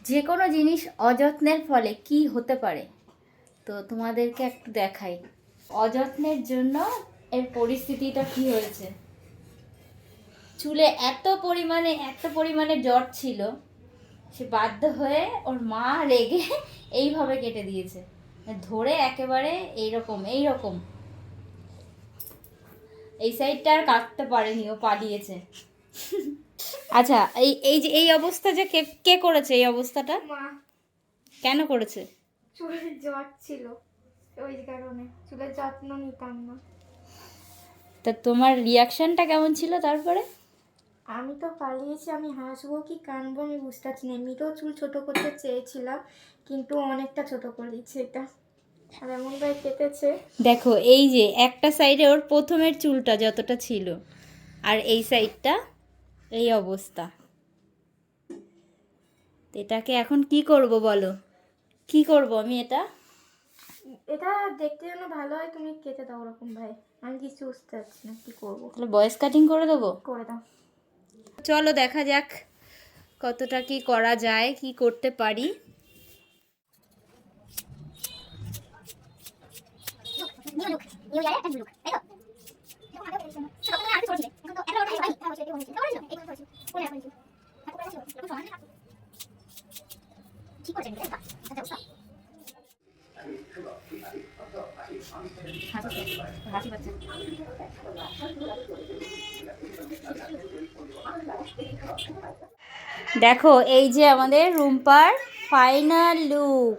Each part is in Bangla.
যে কোনো জিনিস অযত্নের ফলে কি হতে পারে, তো তোমাদেরকে একটু দেখাই অযত্নের জন্য এর পরিস্থিতিটা কি হয়েছে। চুলে এত পরিমাণে জট ছিল, সে বাধ্য হয়ে ওর মা রেগে এইভাবে কেটে দিয়েছে, ধরে একেবারে এইরকম এই সাইডটা আর কাটতে পারেনি, ও পালিয়েছে। আচ্ছা, এই যে এই অবস্থা যে কে করেছে এই অবস্থাটা? মা। কেন করেছে? চুলের জট ছিল, ওই কারণে চুলের যত্ন নিতাম না। তা তোমার রিয়াকশনটা কেমন ছিল তারপরে? আমি তো পালিয়েছি, আমি হাসবো কি কানবো আমি বুঝতে পারছি না। এমনিতেও চুল ছোট করতে চেয়েছিলাম, কিন্তু অনেকটা ছোট করে দিচ্ছে এটা, আর এমনভাবে কেটেছে। দেখো এই যে একটা সাইডে ওর প্রথমের চুলটা যতটা ছিল, আর এই সাইডটা এই অবস্থা। এটাকে এখন কি করব বলো? কি করব আমি এটা? এটা দেখতে যেন ভালো হয়, তুমি কেটে দাও ওরকম ভাই। আমি কিছু বুঝতে পারছি না কি করবো। তাহলে ভয়েস কাটিং করে দেবো? করে দাও। চলো দেখা যাক কতটা কি করা যায়, কি করতে পারি। দেখো এই যে আমাদের রুম্পার ফাইনাল লুক,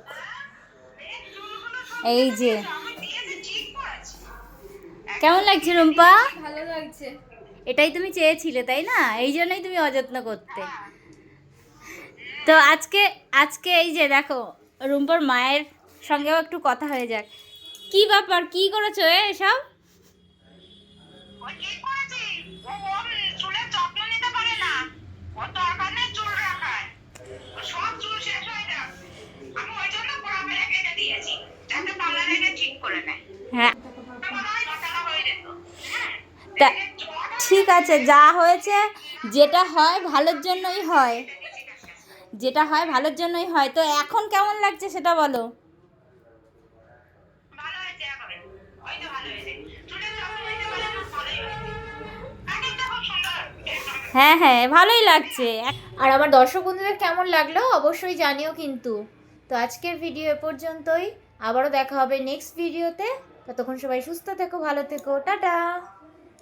এই যে কেমন লাগছে রুম্পা? ভালো লাগছে। এটাই তুমি চেয়েছিলে তাই না? এই জন্যই তুমি অযত্ন করতে। তো আজকে আজকে এই যে দেখো রুম্পার মায়ের সঙ্গেও একটু কথা হয়ে যাক। কি ব্যাপার, কি করেছো এসব? হ্যাঁ তা ঠিক আছে, যা হয়েছে যেটা হয় ভালোর জন্যই হয়, যেটা হয় ভালোর জন্যই হয়। তো এখন কেমন লাগছে সেটা বলো। হ্যাঁ হ্যাঁ ভালোই লাগছে। আর আমার দর্শক বন্ধুদের কেমন লাগলো অবশ্যই জানিও কিন্তু। তো আজকের ভিডিও এ পর্যন্তই, আবারও দেখা হবে নেক্সট ভিডিওতে। ততক্ষণ সবাই সুস্থ থেকো, ভালো থেকো, টাটা।